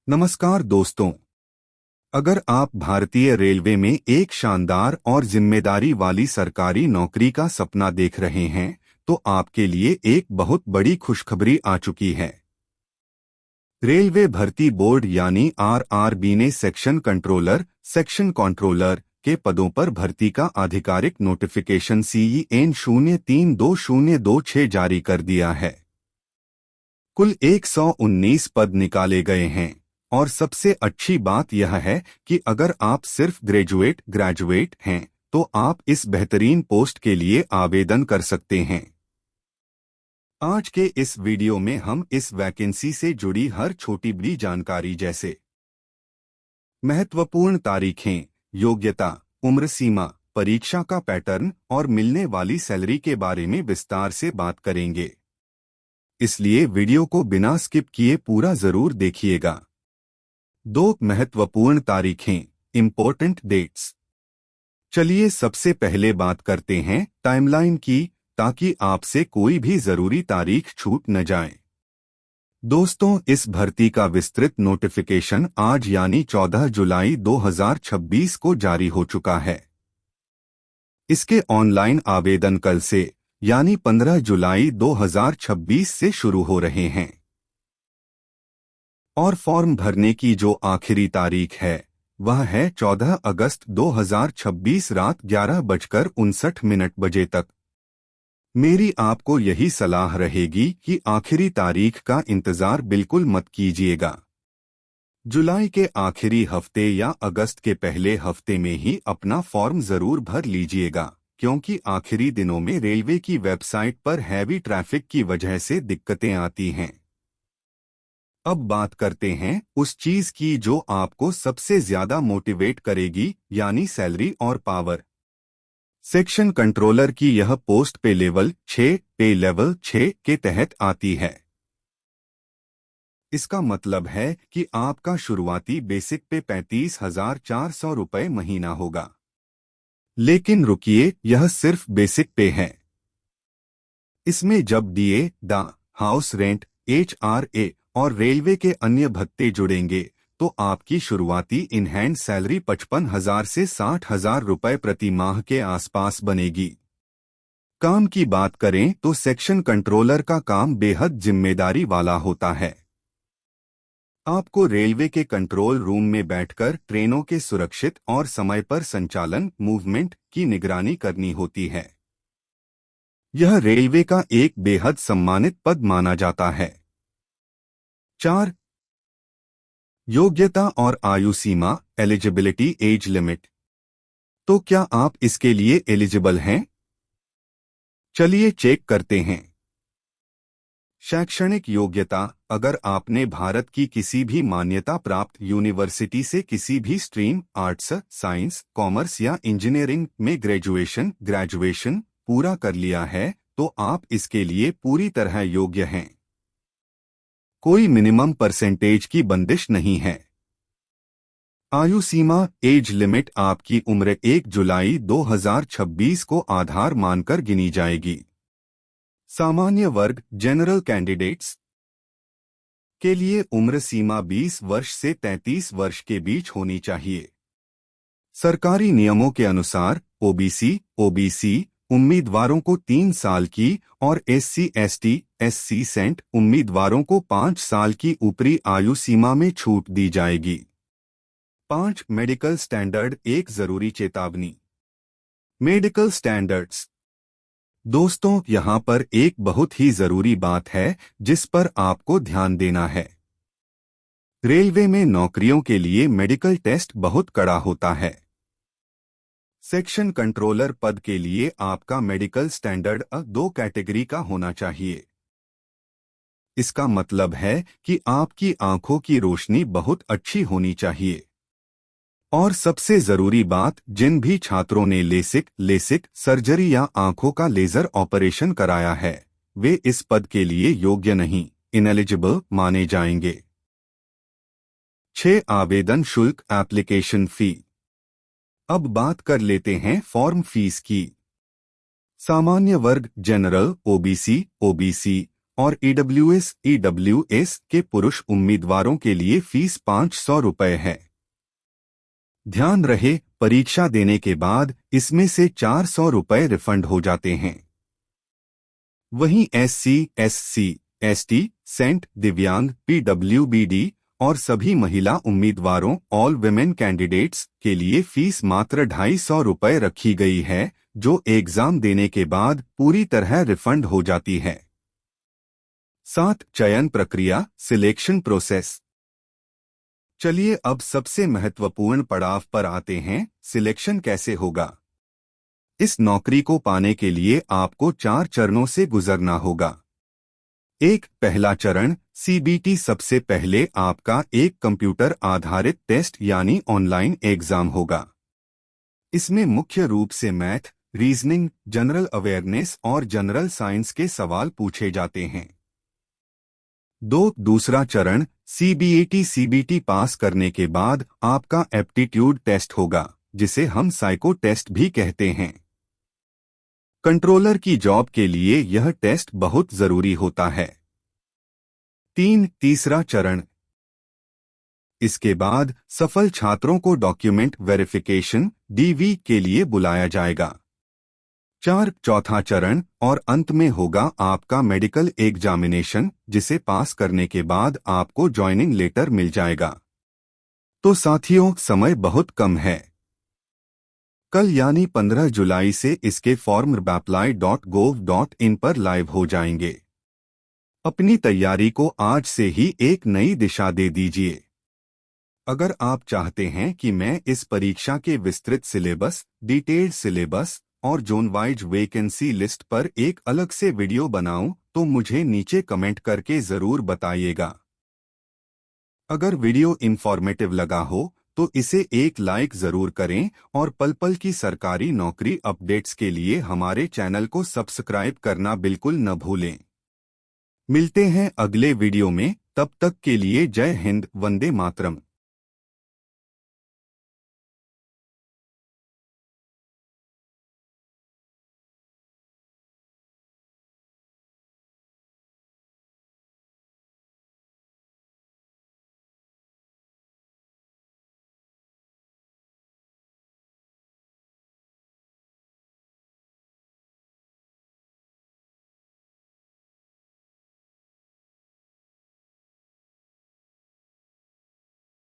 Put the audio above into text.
नमस्कार दोस्तों। अगर आप भारतीय रेलवे में एक शानदार और जिम्मेदारी वाली सरकारी नौकरी का सपना देख रहे हैं, तो आपके लिए एक बहुत बड़ी खुशखबरी आ चुकी है। रेलवे भर्ती बोर्ड यानी आरआरबी ने सेक्शन कंट्रोलर के पदों पर भर्ती का आधिकारिक नोटिफिकेशन CEN 032026 जारी कर दिया है। कुल 119 पद निकाले गए हैं और सबसे अच्छी बात यह है कि अगर आप सिर्फ ग्रेजुएट हैं तो आप इस बेहतरीन पोस्ट के लिए आवेदन कर सकते हैं। आज के इस वीडियो में हम इस वैकेंसी से जुड़ी हर छोटी बड़ी जानकारी जैसे महत्वपूर्ण तारीखें, योग्यता, उम्र सीमा, परीक्षा का पैटर्न और मिलने वाली सैलरी के बारे में विस्तार से बात करेंगे। इसलिए वीडियो को बिना स्किप किए पूरा जरूर देखिएगा। 2 महत्वपूर्ण तारीखें, इम्पोर्टेंट डेट्स। चलिए सबसे पहले बात करते हैं टाइमलाइन की, ताकि आपसे कोई भी जरूरी तारीख छूट न जाए। दोस्तों, इस भर्ती का विस्तृत नोटिफिकेशन आज यानी 14 जुलाई 2026 को जारी हो चुका है। इसके ऑनलाइन आवेदन कल से यानी 15 जुलाई 2026 से शुरू हो रहे हैं और फॉर्म भरने की जो आखिरी तारीख है वह है 14 अगस्त 2026 रात 11:59 तक। मेरी आपको यही सलाह रहेगी कि आखिरी तारीख का इंतजार बिल्कुल मत कीजिएगा। जुलाई के आखिरी हफ्ते या अगस्त के पहले हफ्ते में ही अपना फॉर्म जरूर भर लीजिएगा, क्योंकि आखिरी दिनों में रेलवे की वेबसाइट पर हैवी ट्रैफिक की वजह से दिक्कतें आती हैं। अब बात करते हैं उस चीज की जो आपको सबसे ज्यादा मोटिवेट करेगी, यानी सैलरी और पावर। सेक्शन कंट्रोलर की यह पोस्ट पे लेवल 6 के तहत आती है। इसका मतलब है कि आपका शुरुआती बेसिक पे 35,400 रुपये महीना होगा। लेकिन रुकिए, यह सिर्फ बेसिक पे है। इसमें जब DA, हाउस रेंट, HRA और रेलवे के अन्य भत्ते जुड़ेंगे तो आपकी शुरुआती इन हैंड सैलरी 55,000 से 60,000 रुपये प्रति माह के आसपास बनेगी। काम की बात करें तो सेक्शन कंट्रोलर का काम बेहद जिम्मेदारी वाला होता है। आपको रेलवे के कंट्रोल रूम में बैठकर ट्रेनों के सुरक्षित और समय पर संचालन मूवमेंट की निगरानी करनी होती है। यह रेलवे का एक बेहद सम्मानित पद माना जाता है। 4 योग्यता और आयु सीमा, एलिजिबिलिटी एज लिमिट। तो क्या आप इसके लिए एलिजिबल हैं? चलिए चेक करते हैं। शैक्षणिक योग्यता, अगर आपने भारत की किसी भी मान्यता प्राप्त यूनिवर्सिटी से किसी भी स्ट्रीम आर्ट्स, साइंस, कॉमर्स या इंजीनियरिंग में ग्रेजुएशन पूरा कर लिया है तो आप इसके लिए पूरी तरह योग्य हैं। कोई मिनिमम परसेंटेज की बंदिश नहीं है। आयु सीमा, एज लिमिट, आपकी उम्र 1 जुलाई 2026 को आधार मानकर गिनी जाएगी। सामान्य वर्ग जनरल कैंडिडेट्स के लिए उम्र सीमा 20 वर्ष से 33 वर्ष के बीच होनी चाहिए। सरकारी नियमों के अनुसार ओबीसी उम्मीदवारों को 3 साल की और SC/ST/SC सेंट उम्मीदवारों को 5 साल की ऊपरी आयु सीमा में छूट दी जाएगी। 5 मेडिकल स्टैंडर्ड, एक जरूरी चेतावनी। Medical standards. दोस्तों, यहाँ पर एक बहुत ही जरूरी बात है जिस पर आपको ध्यान देना है। रेलवे में नौकरियों के लिए मेडिकल टेस्ट बहुत कड़ा होता है। सेक्शन कंट्रोलर पद के लिए आपका मेडिकल स्टैंडर्ड A2 कैटेगरी का होना चाहिए। इसका मतलब है कि आपकी आंखों की रोशनी बहुत अच्छी होनी चाहिए। और सबसे जरूरी बात, जिन भी छात्रों ने लेसिक सर्जरी या आंखों का लेजर ऑपरेशन कराया है वे इस पद के लिए योग्य नहीं, इनएलिजिबल माने जाएंगे। 6 आवेदन शुल्क, एप्लीकेशन फी। अब बात कर लेते हैं फॉर्म फीस की। सामान्य वर्ग जनरल, ओबीसी और ईडब्ल्यूएस के पुरुष उम्मीदवारों के लिए फीस 500 रुपये है। ध्यान रहे, परीक्षा देने के बाद इसमें से 400 रुपये रिफंड हो जाते हैं। वहीं SC, SC, ST, सेंट, दिव्यांग, PWBD और सभी महिला उम्मीदवारों ऑल विमेन कैंडिडेट्स के लिए फीस मात्र 250 रुपये रखी गई है, जो एग्जाम देने के बाद पूरी तरह रिफंड हो जाती है। 7. चयन प्रक्रिया, सिलेक्शन प्रोसेस। चलिए अब सबसे महत्वपूर्ण पड़ाव पर आते हैं, सिलेक्शन कैसे होगा। इस नौकरी को पाने के लिए आपको 4 चरणों से गुजरना होगा। 1. पहला चरण CBT। सबसे पहले आपका एक कंप्यूटर आधारित टेस्ट यानी ऑनलाइन एग्जाम होगा। इसमें मुख्य रूप से मैथ, रीजनिंग, जनरल अवेयरनेस और जनरल साइंस के सवाल पूछे जाते हैं। 2. दूसरा चरण CBT पास करने के बाद आपका एप्टीट्यूड टेस्ट होगा, जिसे हम साइको टेस्ट भी कहते हैं। कंट्रोलर की जॉब के लिए यह टेस्ट बहुत जरूरी होता है। 3. तीसरा चरण। इसके बाद सफल छात्रों को डॉक्यूमेंट वेरिफिकेशन DV के लिए बुलाया जाएगा। 4. चौथा चरण और अंत में होगा आपका मेडिकल एग्जामिनेशन, जिसे पास करने के बाद आपको ज्वाइनिंग लेटर मिल जाएगा। तो साथियों, समय बहुत कम है। कल यानी 15 जुलाई से इसके फॉर्म apply.gov.in पर लाइव हो जाएंगे। अपनी तैयारी को आज से ही एक नई दिशा दे दीजिए। अगर आप चाहते हैं कि मैं इस परीक्षा के विस्तृत सिलेबस, डिटेल्ड सिलेबस और जोन वाइज वैकेंसी लिस्ट पर एक अलग से वीडियो बनाऊं, तो मुझे नीचे कमेंट करके जरूर बताइएगा। अगर वीडियो इंफॉर्मेटिव लगा हो तो इसे एक लाइक जरूर करें और पल पल की सरकारी नौकरी अपडेट्स के लिए हमारे चैनल को सब्सक्राइब करना बिल्कुल न भूलें। मिलते हैं अगले वीडियो में, तब तक के लिए जय हिंद, वंदे मातरम।